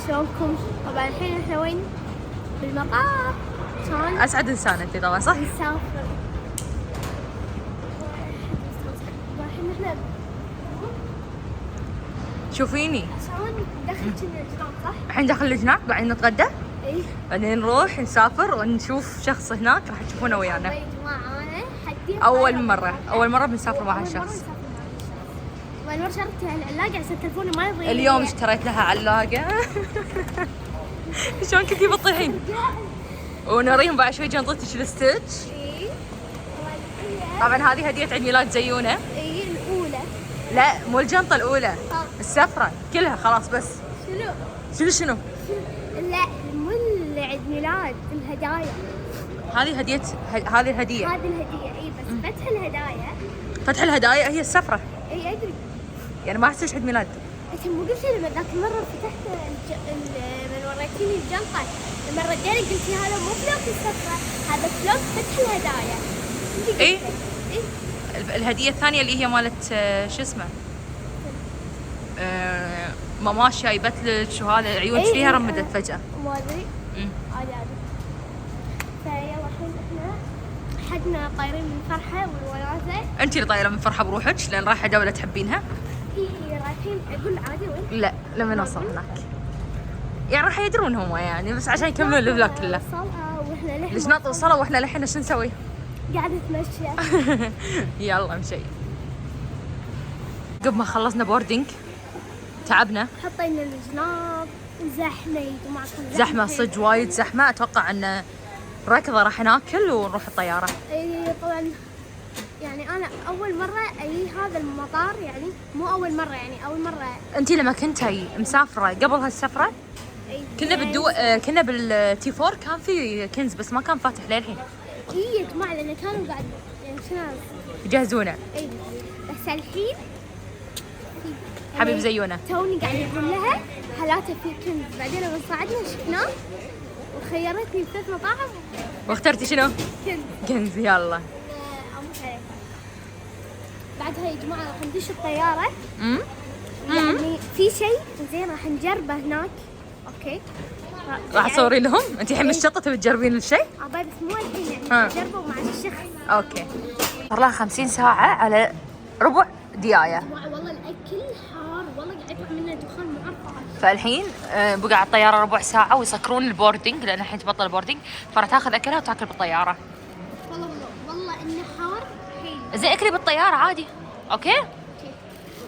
شلونكم؟ طبعا الحين احنا وين؟ في المطار. شلون؟ اسعد انسان انت طبعا صح؟ نسافر. الحين احنا شوفيني شلون دخل كنا الجنان صح؟ الحين داخل الجناح بعدين نتغدى اي. بعدين نروح نسافر ونشوف شخص هناك راح تشوفونه ويانا. يا جماعة انا حدي اول مرة بنسافر مع هالشخص. اول مرة شريت العلاقة عشان تلفوني ما يضيع. اليوم اشتريت لها علاقة. شلون كنتي بتطيحين؟ ونوريهم بعد شوي جنطتك الستيتش. اي. طبعا هذه هدية عيد ميلاد زيونة. اي الاولى. لا مو الجنطة الأولى السفرة كلها خلاص بس. شنو؟ لا مو العيد ميلاد الهدايا. هذه هدية هذه الهدية. هذه الهدية اي بس فتح الهدايا. فتح الهدايا هي السفرة. اي ادري. يعني ما حسيت عيد ميلاد. انت مو قلت لي لما ذاك المرة فتحت من وريتيني الجنطة لما ردينا قلتي هذا مو فلوس السفرة هذا فلوس فتح الهدايا. اي. اي. الهدية الثانية اللي هي مالت شو اسمه؟ ماما جايبت لك وهذا عيونك فيها رمدت فجأة. ما ادري. عادي. فيلا الحين احنا حدنا طايرين من الفرحة والوناسة. انت اللي طايرة من فرحة بروحك لان رايحة دولة تحبينها؟ هي رايحين اقول عادي وين؟ لا لما نوصل هناك. يعني راح يدرون هم يعني بس عشان يكملون الفلوج كله. وصلها واحنا لحين ليش ناطر وصلوا واحنا لحين شو نسوي؟ قاعدة اتمشى. يلا مشي. قبل ما خلصنا بوردينج تعبنا. حطينا الجناب زحمة يا جماعة. زحمة صدق وايد زحمة. اتوقع ان ركضة راح ناكل ونروح الطيارة. اي طبعا يعني انا اول مرة اجي هذا المطار يعني مو اول مرة يعني اول مرة. انتي لما كنتي مسافرة قبل هالسفرة كنا كنا بالتي 4 كان في كنز بس ما كان فاتح للحين. اي يا جماعة لان كانوا قاعد يعني شنو يجهزونه. اي بس الحين حبيب زيونة توني قاعد يقول لها حالاته في كنز بعدين لما صعدنا شفناه وخيرتني بثلاث مطاعم. واخترتي شنو؟ كنز. يلا. بعدها يا جماعة راح ندش الطيارة. يعني في شيء زين راح نجربه هناك. اوكي. راح تصوري لهم؟ انت الحين مش شطة تبي تجربين الشيء؟ بس مو الحين يعني نجربه مع الشخص. اوكي. صار لها 50 ساعة على ربع دياية. والله الاكل حار والله قاعد يطلع منه دخان مو عارفة. فالحين بقى على الطيارة ربع ساعة ويسكرون البوردينج لان الحين تبطل البوردينج فراح تاخذ اكلها وتاكل بالطيارة. والله انه حار حيل. زين اكلي بالطيارة عادي. اوكي؟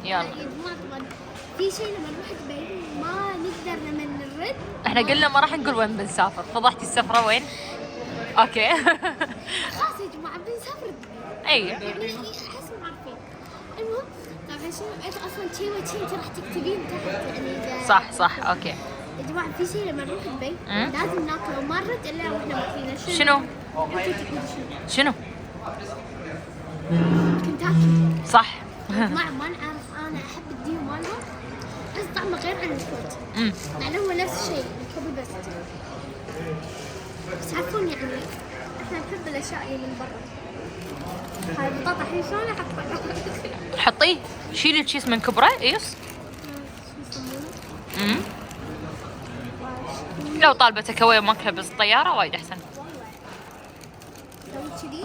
يلا. في شيء لما نروح دبي ما نقدر لما نرد. احنا قلنا ما راح نقول وين بنسافر. فضحتي السفرة وين؟ اوكي. خلاص يا جماعة بنسافر دبي. اي. يعني احس ما عارفين. المهم طبعا شنو انت اصلا شيء وشيء انت راح تكتبين تحت يعني. صح اوكي. يا جماعة في شيء لما نروح دبي لازم ناكله وما نرد الا واحنا ماكلينه. شنو؟ شنو؟ كنتاكي. صح. ما نعرف انا احب الديو مالهم بس طعمه غير عن الكوت. مع انه هو نفس الشيء الكوبي بس تعرفون يعني احنا نحب الاشياء اللي من برا. هاي البطاطا الحين شلون احطها؟ حطيه شيلي الشيس من كبره. ايس. لو طالبه تكوي ماكله بس الطياره وايد احسن. لو كذي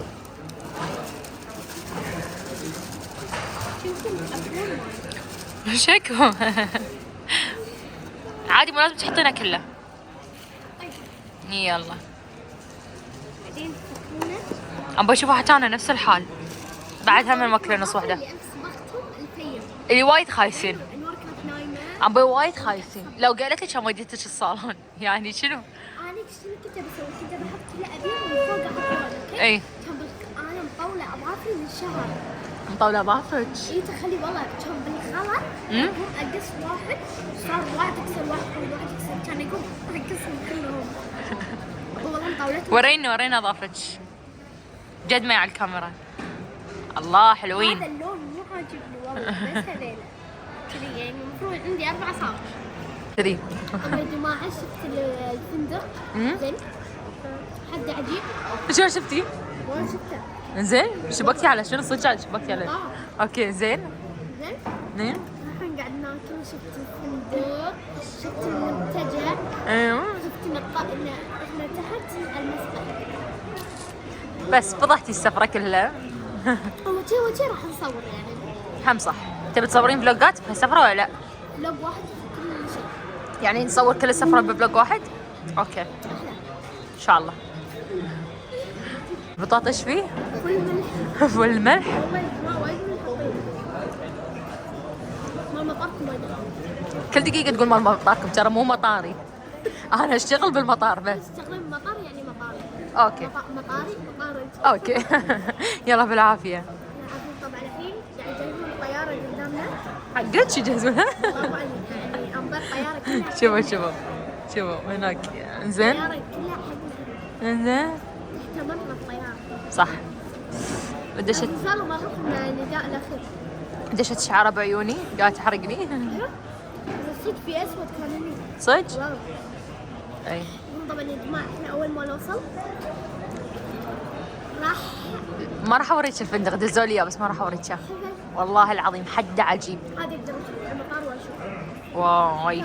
شكو. عادي مو لازم تحطينه كله. يلا. بعدين تفكرونه. ابى اشوفها حتى انا نفس الحال. بعدها من ماكله نص واحده. اللي وايد خايسين. النور كانت نايمه. ابى وايد خايسين. لو قالت لك وديتك الصالون يعني شنو؟ انا شنو كنت بسوي؟ كنت بحط كله ابيض ومن فوق احط لون. اوكي. اي. انا مطوله اظافري من شهر. مطولة اظافرك؟ اي تخلي والله كان بالغلط اقص واحد صار واحد يكسر واحد كل واحد يكسر كان يقول اقصهم كلهم. والله مطولتهم. ورينا اظافرك جد ما على الكاميرا. الله حلوين. هذا اللون مو عاجبني والله بس هذيلا كذي يعني المفروض عندي 4 اصابع كذي. طيب يا جماعه شفت الفندق زين حد عجيب. شو شفتي؟ وين شفته؟ زين شبكتي على شنو صدق شبكتي على اوكي زين زين زين الحين قاعد ناكل يمكن شفت الفندق، شفت المنتجع، ايوه شفت إن إحنا تحت المسبح. بس فضحتي السفرة كلها. وشي راح نصور يعني. هم صح. تبي تصورين فلوجات بهالسفرة ولا لا؟ فلوج واحد في كل شيء. يعني نصور كل السفرة بفلوج واحد؟ اوكي. ان شاء الله. بطاطا ايش فيه؟ فل ملح. فل ملح. والله يا جماعة وايد ملح حطيت. ما مطركم وايد. كل دقيقة تقول مال مطاركم، ترى مو مطاري. انا اشتغل بالمطار بس. تستخدم مطار يعني مطاري. اوكي. مطاري مطاري. اوكي. يلا بالعافية. عارفين طبعا الحين يعني جايبين الطيارة قدامنا. حقك شو يجهزونها؟ طبعا يعني انظر الطيارة كلها. شوفوا هناك. انزين. الطيارة كلها حقنا. انزين. احتملنا الطيارة. صح. دشت ان شاء الله ما نروح النداء الاخير. دشت شعره بعيوني قاعد تحرقني. ايوه. بس صدق في اسود كان هني. صدق؟ واو. اي. طبعا يا جماعة احنا اول ما نوصل راح ما راح اوريك الفندق، دزولي اياه بس ما راح اوريك إياه. والله العظيم حده عجيب. هذا اقدر ادخل المطار واشوف. واي.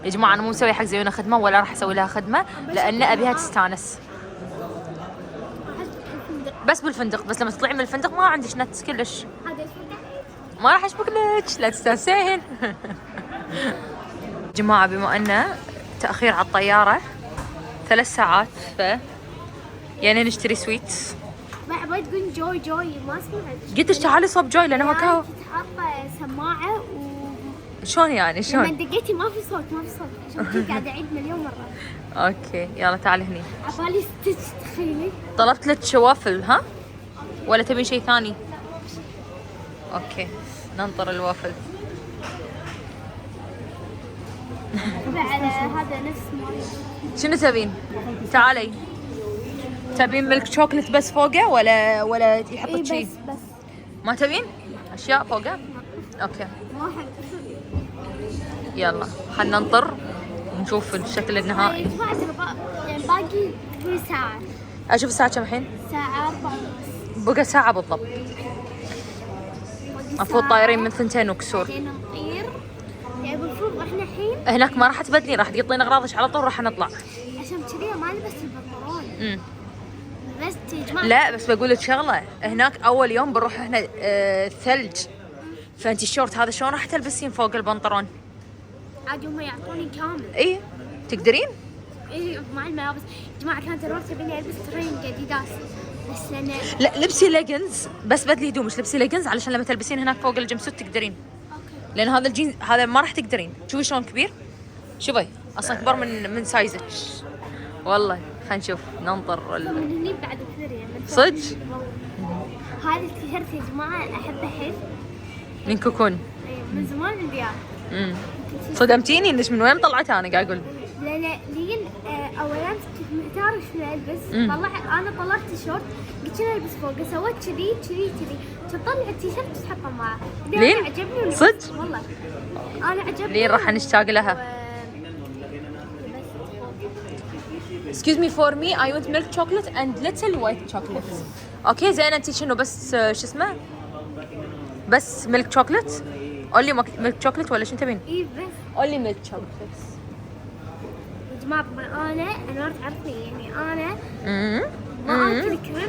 يا جماعه انا مو مسوي حق زيونه خدمه ولا راح اسوي لها خدمه لان ابيها تستانس. بس بالفندق، بس لما تطلعين من الفندق ما عندك نت كلش. هذا اسمه ما راح اشبك لك، لا تستانسين. جماعه بما انه تاخير على الطياره 3 ساعات يعني نشتري سويتس. بعد تقول جوي ما سمعت. قلت لك تعالي صوب جوي لانه هو كهو. كنت حاطه سماعه شلون يعني لما شلون؟ دقيتي ما في صوت عشان كذا قاعده اعيد مليون مره. اوكي يلا تعالي هني. عبالي ستيتش تخيلي. طلبت لك شوافل ها؟ ولا تبين شيء ثاني؟ اوكي ننطر الوافل. على هذا نفس مال. شنو تبين؟ تعالي. تبين ملك شوكلت بس فوقه ولا يحطك شيء؟ بس ما تبين؟ اشياء فوقه؟ اوكي ما حق. يلا خلنا ننطر ونشوف الشكل يا النهائي. جماعه يعني باقي في ساعه. اشوف الساعه كم الحين؟ ساعه 4 بقى ساعه بالضبط. المفروض طايرين من 2 وكسور. بعدين نطير. يعني المفروض احنا الحين هناك ما راح تبدلين، راح تقطين اغراضك على طول راح نطلع. عشان كذي ما لبست البنطلون. بس يا جماعه لا بس بقول لك شغله، هناك اول يوم بنروح احنا ثلج، فانت الشورت هذا شلون راح تلبسين فوق البنطلون؟ عادي هم يعطوني كامل. اي تقدرين؟ ايه مع الملابس يا جماعه كانت الورد تبيني البس ترينج اديداس بس انا لا لبسي ليجنز بس بدلي هدومك، لبسي ليجنز علشان لما تلبسين هناك فوق الجمسوت تقدرين. اوكي. لان هذا الجينز هذا ما راح تقدرين. شوفي شلون كبير، شوفي اصلا اكبر من سايزك. والله خلينا نشوف ننطر من هني بعد كثير يعني صدق. هذا التيشيرت يا جماعه احبه حيل. من كوكون. إيه، من زمان البيار. صدمتيني انك من وين طلعتها انا قاعد اقول. لا لين اولا كنت محتاره شنو البس. انا طلعت شورت قلت شنو البس فوقه سويت كذي تطلع التيشيرت وتحطه معه. لين؟ عجبني صدق؟ والله انا عجبني. لين راح نشتاق لها. Excuse me for me I want milk chocolate and little white chocolate. اوكي زين انت شنو بس شو اسمه؟ بس ميلك شوكلت؟ قولي ميلك شوكلت ولا شنو تبين؟ اي بس قولي ميلك شوكلت. يا جماعه انا تعرفني يعني انا ما اكل كريم.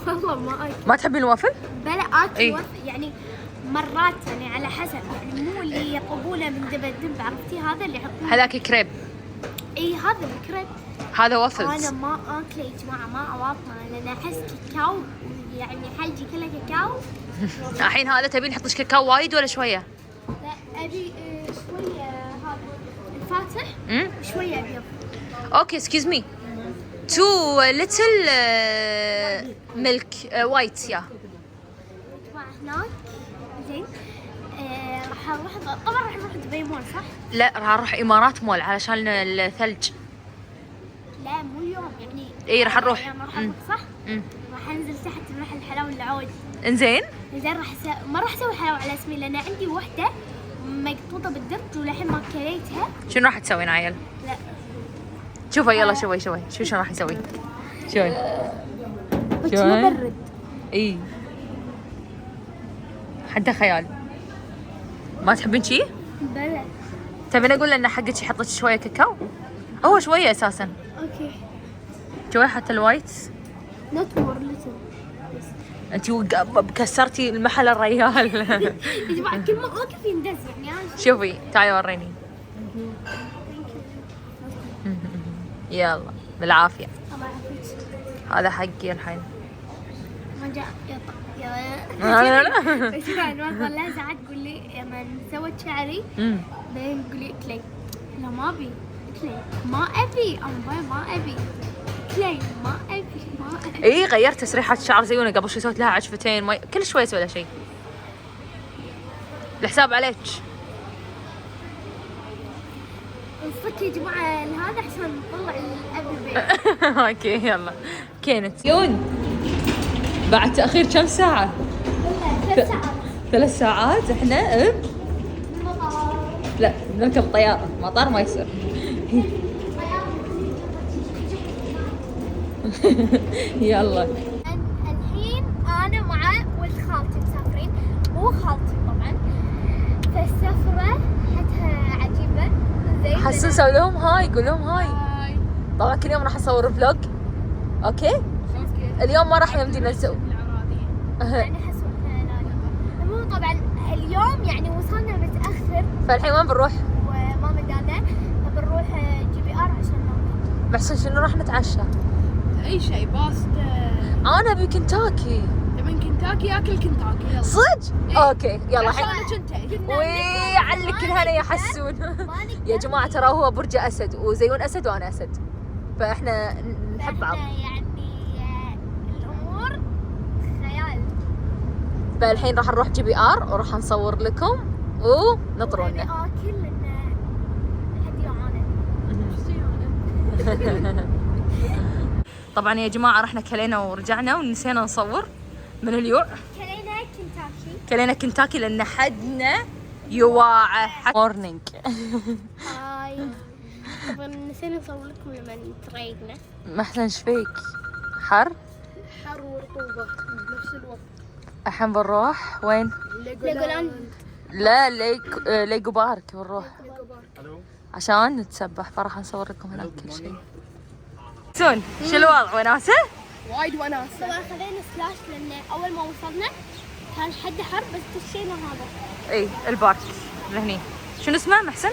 والله ما اكل. ما تحبين الوافل؟ بلا اكل إيه؟ يعني مرات يعني على حسب يعني مو اللي يطلبونه من دب عرفتي هذا اللي يحطونه. هذاك كريب. اي هذا الكريب. هذا وافلز. انا ما اكله يا جماعه ما اواطنه لان احس كاكاو يعني حلجي كله كاكاو. الحين هذا تبين نحط لك كاكاو وايد ولا شويه؟ لا ابي شويه هذا الفاتح وشويه ابيض. اوكي excuse me 2 little milk white يا جماعه هناك زين. راح نروح طبعا راح نروح دبي مول صح؟ لا راح اروح امارات مول علشان الثلج. لا مو اليوم يعني. اي راح نروح. يعني راح نروح صح؟ راح انزل تحت محل حلاوه العود. انزين زين ما راح اسوي حلاوه على اسمي لان عندي وحده مقطوطه بالدرج وللحين ما كليتها. شنو راح تسوين عيل؟ لا شوفي يلا شوي شو راح يسوي؟ شوي بس مبرد. اي حتى خيال. ما تحبين شي؟ تبين اقول ان حقك يحط لك شويه كاكاو؟ هو شويه اساسا، اوكي. شويه حتى الوايت. نوت مور ليتل. انت كسرتي المحل الريال. يا جماعه كل ما اوقف يندز يعني انا. شوفي تعالي وريني. يلا بالعافيه. الله يعافيك. هذا حقي الحين. ما جاء لا لا. بس ما والله ساعات تقول لي لما سويت شعري بعدين تقول لي قلت لي لا ما ابي، قلت لي ما ابي انا ما ابي، قلت لي ما ابي. اي غيرت تسريحات الشعر زيونه، قبل شوي سويت لها عجفتين، ما كل شوي اسوي لها شيء. الحساب عليك. صدق يا جماعه هذا احسن نطلع الابي بيت. اوكي يلا. كانت يون بعد تاخير كم ساعه؟ 3 ساعات. 3 ساعات احنا المطار. لا نركب طياره، مطار ما يصير. يلا. الحين انا مع ولد خالتي مسافرين، مو خالتي طبعا، فالسفره حتها عجيبه زين. حسون سوي لهم هاي، قول لهم هاي. طبعا كل يوم راح اصور فلوج. اوكي اليوم ما راح يمدي ننزل. يعني حسون المهم طبعا اليوم يعني وصلنا متاخر، فالحين وين بنروح؟ وما مدانا، فبنروح جي بي ار عشان ناكل. محسن شنو راح نتعشى؟ اي شيء باستا. انا ابي كنتاكي. من كنتاكي اكل كنتاكي يلا. صدق؟ إيه. اوكي يلا الحين. عشانك انت. ويعلك الهنا يا حسون. يا جماعه ترى هو برج اسد، وزيون اسد وانا اسد، فاحنا نحب بعض. يعني الامور خيال. فالحين راح نروح جي بي ار وراح نصور لكم ونطرونا. اكل لان حد يعاني. طبعا يا جماعه رحنا كلينا ورجعنا ونسينا نصور من اليوع. كلينا كنتاكي لان حدنا يواعه. مورنينج. هاي. طبعا نسينا نصور لكم لما تريقنا. محسن ايش فيك؟ حر ورطوبه بنفس الوقت. الحين بنروح وين؟ ليجولاند. لا ليجو بارك بنروح عشان نتسبح، فراح نصور لكم هناك كل شيء. سون شو الوضع؟ وناسه؟ وايد وناسه. طبعا خذينا سلاش لان اول ما وصلنا كان حد حر بس دشينا هذا. اي البارك لهني. شنو اسمه محسن؟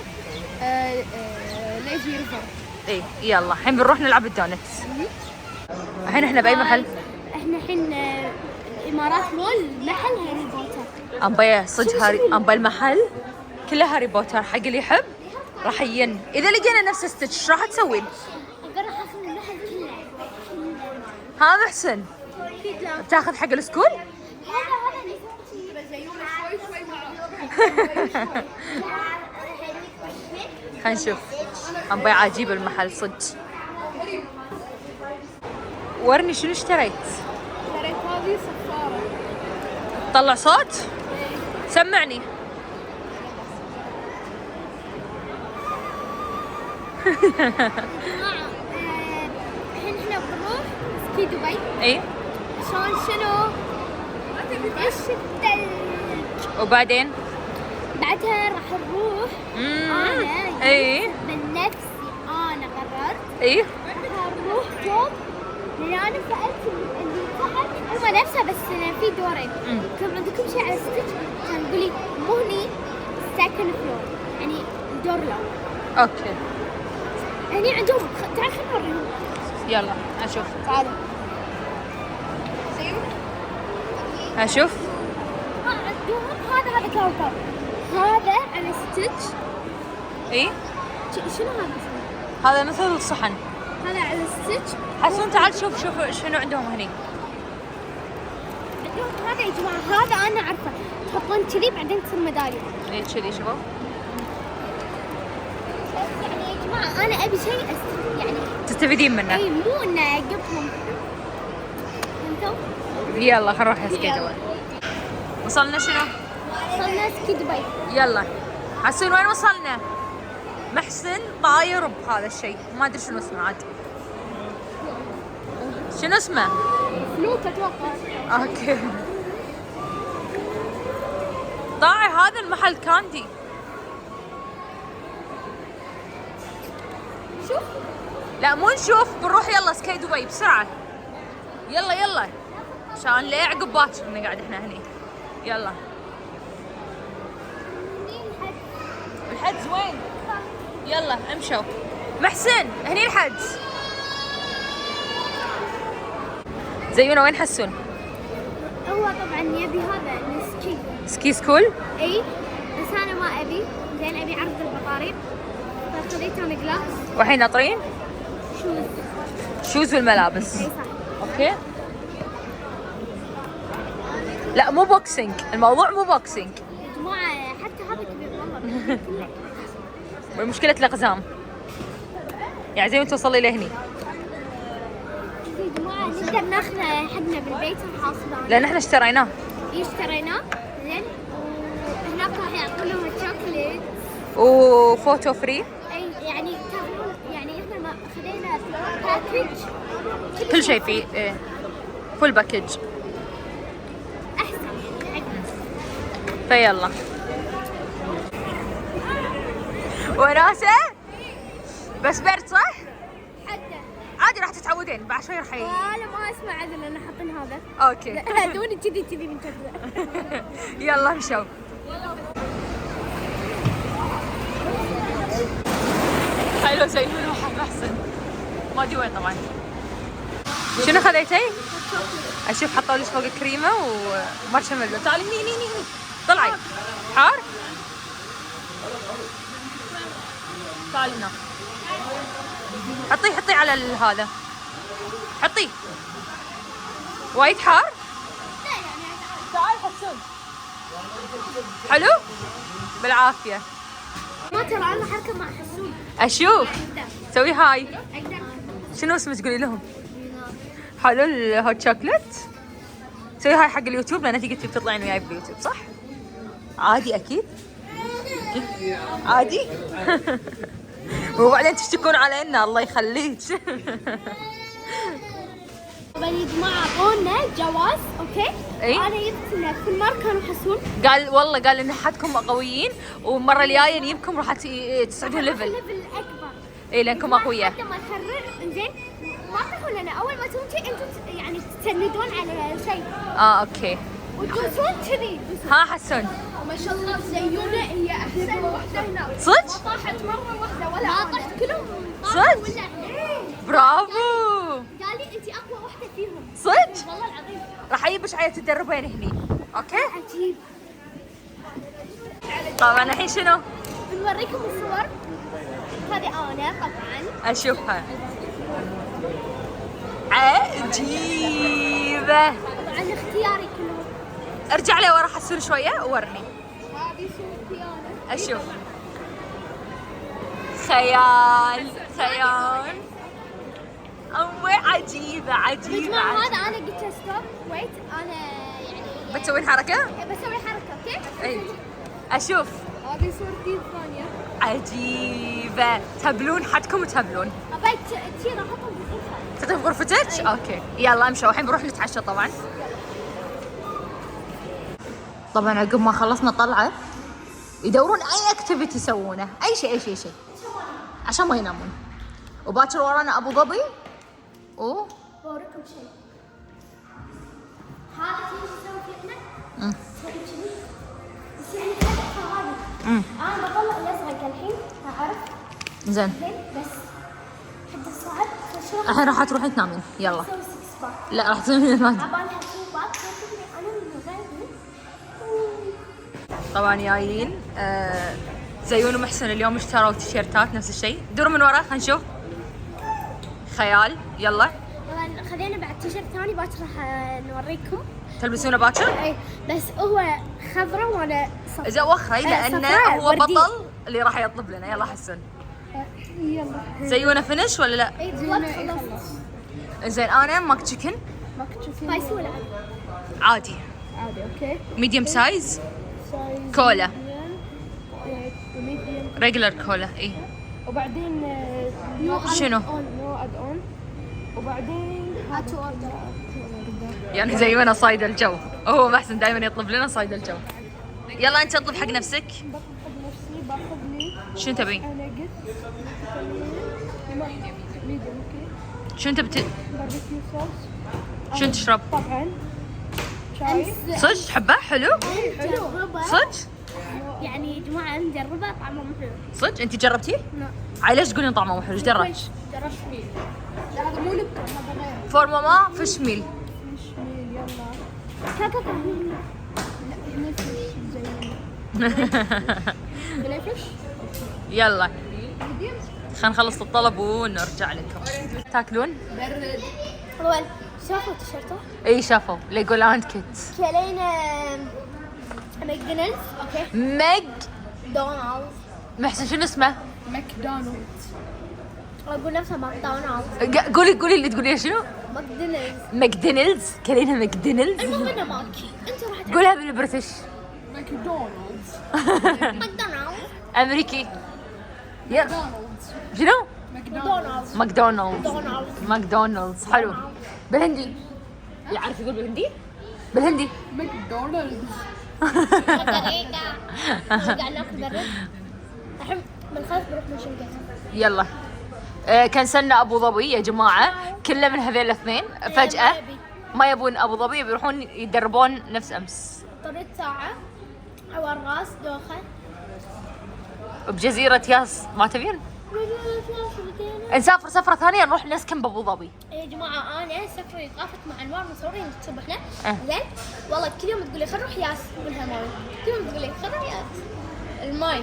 ليزي ريفر. اي يلا الحين بنروح نلعب الدونتس. الحين احنا باي محل؟ احنا الحين الامارات مول محل هاري بوتر. امبايا صدق هاري، امبايا المحل كله هاري بوتر، حق اللي يحب راح ين. اذا لقينا نفس ستيتش ايش راح تسوين؟ راح اخذ المحل كله. ها محسن اكيد لا. بتاخذ حق السكول؟ هذا خلينا نشوف. امبايا عجيب المحل صدق. ورني شنو اشتريت؟ شريت هذه صفاره. طلع صوت؟ سمعني. الحين احنا بنروح سكي دبي. اي عشان شنو؟ ايش الثلج. وبعدين؟ بعدها راح نروح انا اي من نفسي انا قررت اي راح نروح فوق، لان انا سالت اللي تحت هم نفسها بس في دورين. كان عندكم شيء على ستيتش كان يقول لي مو هني سكند فلور يعني الدور الاول. اوكي هني عندهم تعال خلينا نوريهم. يلا اشوف. تعالوا. اشوف. عندهم هذا كاونتر، هذا على ستيتش. اي شنو هذا اسمه؟ هذا مثل الصحن. هذا على ستيتش. حسون تعال شوف شنو عندهم هني. عندهم هذا يا جماعه، هذا انا عارفه تحطون كذي بعدين تصير ميداليه. اي كذي شباب. يعني يا جماعه انا ابي شيء يعني تستفيدين منه. اي مو انه اقفهم. انتم يلا خلينا نروح سكي دبي. وصلنا شنو؟ وصلنا سكي دبي. يلا حسون وين وصلنا؟ محسن طاير بهذا الشيء ما ادري شنو اسمه عاد. شنو اسمه؟ فلوك اتوقع. اوكي. ضاع هذا المحل كاندي. شوف لا مو نشوف، بنروح يلا سكاي دبي بسرعة. يلا يلا عشان لا عقب باكر نقعد احنا هني. يلا الحجز وين؟ يلا امشوا. محسن هني الحجز. زيونا وين حسون؟ هو طبعا يبي هذا السكي. سكي سكول؟ اي بس انا ما ابي، زين ابي عرض البطاريق فخذيت انا جلاس. والحين ناطرين شوز. شوز والملابس. اي صح. اوكي. لا مو بوكسينج، الموضوع مو بوكسينج. يا جماعة حتى هذا كبير والله. مشكلة الأقزام. يعني زي ما توصلي لهني. يا جماعة نقدر ناخذه حقنا بالبيت الحاصل. لأن احنا اشتريناه. اشتريناه زين وهناك راح يعطونهم الشوكليت. وفوتو فري. اي يعني تاخذون يعني احنا ما خذينا باكج كل شيء فيه. ايه فول باكج. احسن حقنا. فيلا وناسة بس برد صح؟ حتى عادي راح تتعودين بعد شوي راح انا ما اسمع عدل انا حاطين هذا. اوكي. دوني كذي من كذا. يلا مشوا. حلو زين منو حق احسن. ما ادري وين طبعا. شنو خذيتي؟ اشوف حطوا لي فوق كريمه ومارشميلو. تعالي هني هني هني طلعي. حار؟ تعالي هنا. حطيه على هذا. حطيه. وايد حار؟ تعال حسون. حلو؟ بالعافية. ما ترى انا حركه مع حسون. اشوف. اقدر سوي هاي. اقدر. شنو اسمه تقولي لهم؟ حلو الهوت شوكليت. سوي هاي حق اليوتيوب لان انت قلتي بتطلعين وياي باليوتيوب صح؟ عادي اكيد. عادي. وبعدين تشتكون علينا الله يخليك. طبعا يا جماعه اعطونا جواز اوكي. إي؟ انا جبت لنا كل مره كانوا يحسون. قال ان حدكم قويين والمره الجايه نجيبكم راح تصعدون ليفل. ليفل اكبر. اي لانكم اقوياء. حتى ما نقرر انزين ما تقول لنا اول ما تمشي انتم يعني تسندون على شيء اوكي. وتدوسون كذي. ها حسون. ما شاء الله زيونة هي احسن وحده هناك. صدق؟ طاحت مره واحده ولا ما أنا. طحت كلهم. صدق؟ ولا برافو. قال لي انت اقوى واحده فيهم. صدق؟ والله العظيم. راح اجيبك عيال تتدربين هني. اوكي؟ عجيب. طبعا الحين شنو؟ بنوريكم الصور. هذه انا طبعا. اشوفها. عجيبة. طبعا اختياري كلهم. ارجع لي ورا حسون شوية وورني. هذه صورتي انا. اشوف. خيال خيال. أوه عجيبة يا عجيبة. جماعه عجيبة. هذا انا قلت له ستوب ويت انا يعني بتسوين حركة؟ بسوي حركه اوكي. اي. اشوف. هذه صورتي الثانيه. عجيبة. تهبلون حدكم وتهبلون. ابي تصير احطهم بالغرفه. تحطين في غرفتك؟ اوكي يلا امشوا الحين بنروح نتعشى طبعا. طبعا عقب ما خلصنا طلعة يدورون اي اكتيفيتي يسوونه، اي شيء عشان ما ينامون. وباكر ورانا ابو ظبي بوريكم شيء. هذا شيء نسوي فيه احنا. نسوي كذي. بس يعني حركه هذه. انا بطلع الازرق الحين عرفت زين زين بس حتى الصعب فشلون الحين راح تروحين تنامين يلا. اسوي 6 باك. لا راح تسوين ما عبالها 2 باك انا من غيري. طبعا جايين زيون ومحسن اليوم اشتروا تيشيرتات نفس الشيء. دوروا من ورا خلينا نشوف. خيال يلا. طبعا خذينا بعد تيشيرت ثاني باكر راح نوريكم. تلبسونه باكر؟ اي بس هو خضرا وانا صفرا. اذا وخري لانه صفراء، هو وردي. بطل اللي راح يطلب لنا. يلا حسن. يلا. زيونه فينش ولا لا؟ اي طلبت خلص. زين انا ماك تشيكن ما كنت تشوفين. سبايسي ولا عادي. عادي اوكي. ميديوم سايز سايز كولا. ميديوم. ريجلر كولا اي. وبعدين نو شنو؟ نو اد اون. وبعدين هاتوا اوردر. يعني زيونه صايد الجو. هو محسن دائما يطلب لنا صايد الجو. يلا انت اطلب حق نفسك. بطلب حق نفسي باخذ لي شنو تبين؟ انا قلت ميديوم اوكي. شنو تبي باربيكيو صوص شنو تشرب؟ طبعا شاي. صدق تحبه حلو؟ نجربه صدق؟ يعني يا جماعة نجربه طعمه مو حلو. صدق انت جربتيه؟ لا. عيل ليش تقولين طعمه مو حلو؟ ايش دراك؟ جربت ميل. لا هذا مو لبن هذا غير. فور ماما فيش ميل. مش ميل يلا. كاكا كاهين. لا نفس زي بليفش. يلا ميديوم. خلينا نخلص الطلب ونرجع لكم. تاكلون؟ برد. أول شافوا تيشيرته؟ اي شافوا ليجولاند كيت. كلينا ماكدونالدز. اوكي. ماج دونالدز. محسن شنو اسمه؟ ماكدونالدز. اقول نفسها ماكدونالدز. قولي اللي تقوليه شنو؟ ماكدونالدز. ماكدونالدز كلينا ماكدونالدز. المهم انه ماكي. انت راح قولها بالبريتش. ماكدونالدز. ماكدونالدز. امريكي. يلا ماكدونالدز. شنو؟ ماكدونالدز. ماكدونالدز. ماكدونالدز حلو. بالهندي يعرف يقول بالهندي؟ بالهندي ماكدونالدز. طريقة. قاعد ناكل برد. الحين بنخلص بنروح نشم. يلا كنسلنا ابو ظبي يا جماعه كله من هذيل الاثنين فجاه ما يبون ابو ظبي بيروحون يدربون نفس امس طريت ساعة. أول راس دوخة. بجزيره ياس. ما تبين نسافر سفره ثانيه نروح نسكن بابو ظبي. يا جماعة أنا سفري طافت مع أنوار مصورين تصبحنا. أه. زين والله كل يوم تقول لي خل نروح ياس منها ماي. كل يوم تقول لي خل نروح ياس. الماي.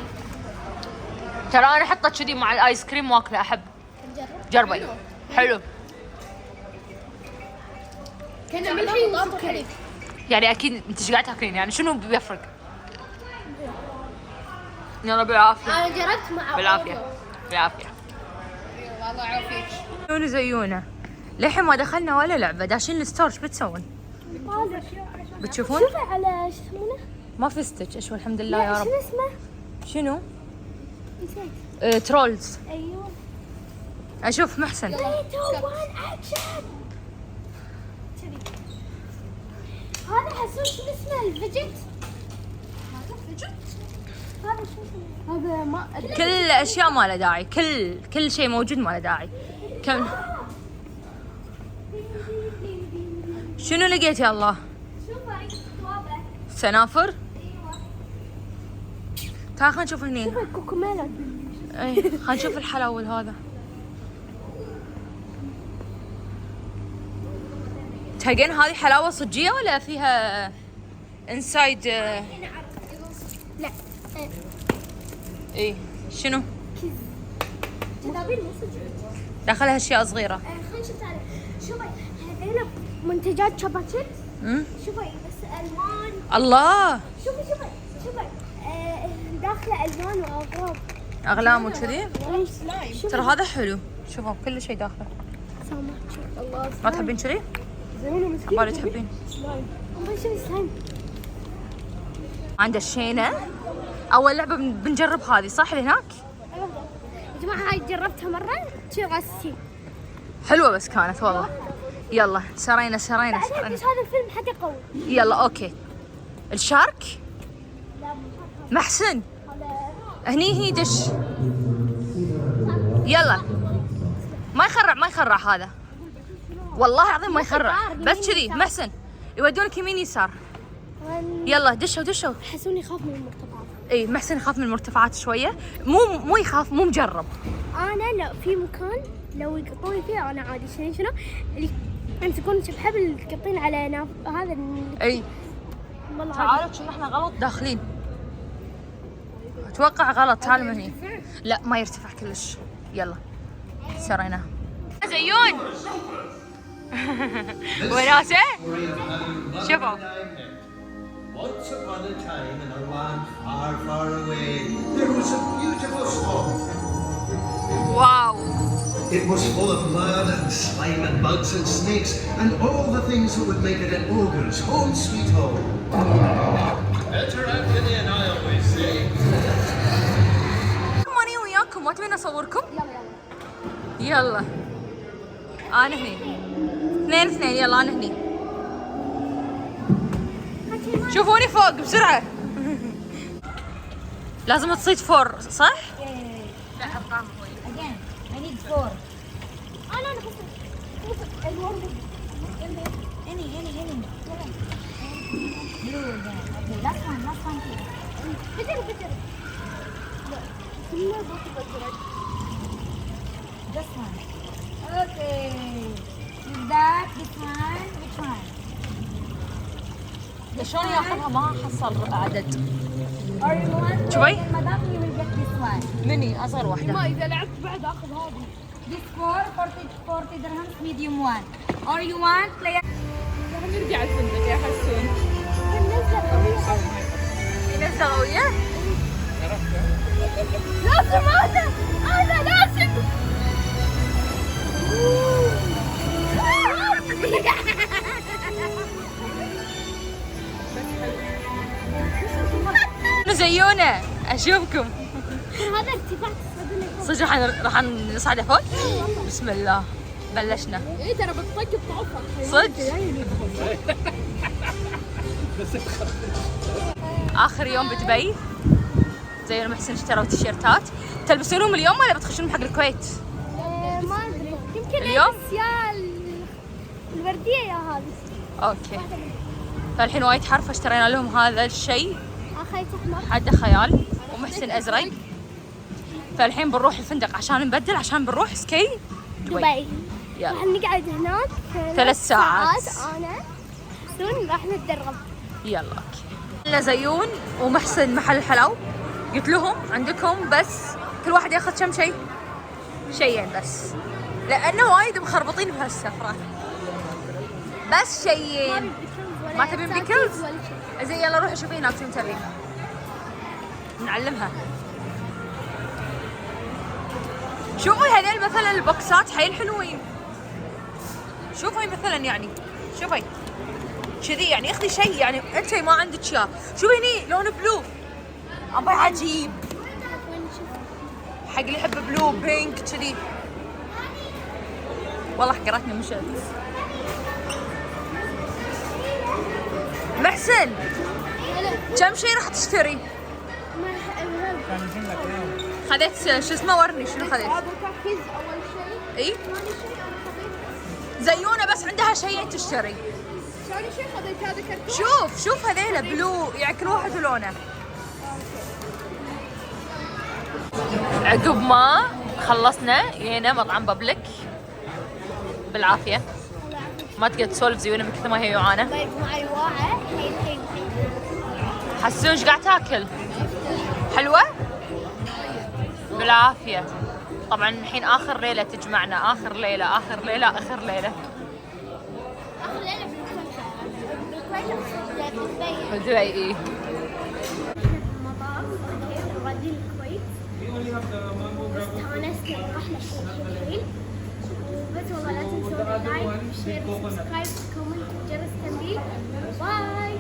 ترى انا حطت كذي مع الايس كريم واكله احب. نجرب. جربي حلو. كنا ملحين سكري. يعني اكيد انت ايش قاعد تاكلين يعني شنو بيفرق؟ يلا بالعافيه. أنا جربت مع بالعافيه بالعافيه. الله يعافيك. زيونه زيونه للحين ما دخلنا ولا لعبه داشين الستور ايش بتسوون؟ بتشوفون؟ شوفي على شو يسمونه؟ ما في ستitch اشوى الحمد لله يا رب. شنو اسمه؟ شنو؟ نسيت. ترولز. أيوه. اشوف محسن. 3 2 1 أكشن. هذا حسون شنو اسمه الفيجيت؟ هذا شو اسمه؟ هذا ما كل الاشياء ما له داعي كل شيء موجود ما له داعي. كم شنو لقيت يا الله؟ شوف هاي توابة. سنافر. تعال خلينا نشوف هني. الكوكو ميلون. اي خلينا نشوف الحلاوه هذا. تلقين هذه حلاوه صجيه ولا فيها انسايد؟ لا. اي شنو؟ جدابين مو صجي. داخلها اشياء صغيره. خلينا نشوف تعال. شوفي هذيلا منتجات شوباتشيت. شوفي بس الوان. الله شوفي داخله الوان واغراض. اغلام وكذي. سلايم. ترى هذا حلو. شوفوا كل شيء داخله. الله. ما تحبين كذي؟ زينه مسكين. ولا تحبين؟ سلايم. شوفي سلايم. عند الشينه اول لعبه بنجرب هذه صح اللي هناك؟ يا جماعه هاي جربتها مره تصير غسيل. حلوه بس كانت والله. يلا سرينا بعدين بس هذا الفيلم حتى قوي. يلا اوكي. الشارك لا مو محسن هذا. هني هي دش. يلا ما يخرع هذا والله العظيم ما يخرع بس كذي محسن يودونك يمين يسار. يلا دشوا. حسوني يخاف من المرتفعات. اي محسن يخاف من المرتفعات شويه. مو يخاف مو مجرب. انا لو في مكان لو يقطوني فيه انا عادي شنو اللي يمسكون بحبل يقطين على هذا اي والله عادي. تعالوا كنا احنا غلط داخلين. اتوقع غلط. تعالوا من هني. لا ما يرتفع كلش. يلا سرينا. زيون وناسه شوفوا. Once upon a time in a land far, far away, there was a beautiful swamp. واو. It was full of mud and slime and bugs and snakes and all the things that would make it an ogre's own sweet home. Better out in the end, I always say. ماني وياكم ما تبين اصوركم؟ يلا انا هني. اثنين يلا انا هني. شوفوني فوق بسرعة. لازم تصيد فور صح؟ لا ارقام Again, I need 4. انا بس الورد Any. Blue again. Okay, last one here. بتر كلها بتر Just one. Okay. With that, this one, which one? شلون ياخذها ما حصل عدد. Or you want شوي. Madam, you will get this one. مني اصغر واحده. ما اذا لعبت بعد اخذ هذه. This 40 dirhams, medium one. Or you want player? نرجع الفندق يا حسون. في نزله قويه. لازم هذا لازم زيونه اشوفكم. هذا ارتفاع صدق راح نصعد فوق. بسم الله بلشنا. ايه ترى بتطق بطعفك. صدق اخر يوم بدبي. زين محسن اشتروا تيشيرتات. تلبسونهم اليوم ولا بتخشون حق الكويت؟ ما ادري يمكن اليوم؟ البس يا الورديه يا هذه اوكي. فالحين وايد حر فاشترينا لهم هذا الشيء اخيت احمر حده خيال ومحسن ازرق. فالحين بنروح الفندق عشان نبدل عشان بنروح سكي دبي يلا. راح نقعد هناك 3 ساعات. انا حسون راح نتدرب يلا اوكي. لنا زيون ومحسن محل حلو. قلت لهم عندكم بس كل واحد ياخذ كم شيء؟ شيئين بس لانه وايد مخربطين بهالسفره. بس شيئين. ما تبين بيكلز؟ زين يلا روحي شوفي هناك شو تبين. نعلمها. شوفي هذيل مثلا البوكسات حيل حلوين. شوفي مثلا يعني شوفي كذي يعني اخذي شيء يعني انت ما عندك اياه. شوفي هني لون بلو ابي عجيب حق اللي يحب بلو بينك كذي. والله حقرتني مشت. محسن كم شيء راح تشتري؟ خذيت شو اسمه ورني شنو خذيت؟ هذا تحفيز اول شيء. اي ثاني شيء انا خذيت. زيونه بس عندها شيئين تشتري. ثاني شيء خذيت هذا كرتون. شوف هذيلا بلو يعني كل واحد ولونه. عقب ما خلصنا جينا مطعم بابليك بالعافيه. ما تقدر تسولف زيونه من كثر ما هي جوعانه. طيب معي واعه حيل حسون ايش قاعد تاكل؟ حلوه؟ بالعافيه. طبعا الحين اخر ليله تجمعنا. اخر ليله اخر ليله بالكويت بالكويت بدبي. اي مطار راجل الكويت استانست الرحله حيل وبس والله لا تنسوا اللايك والشير والسبسكرايب والكومنت وجرس التنبيه. باي.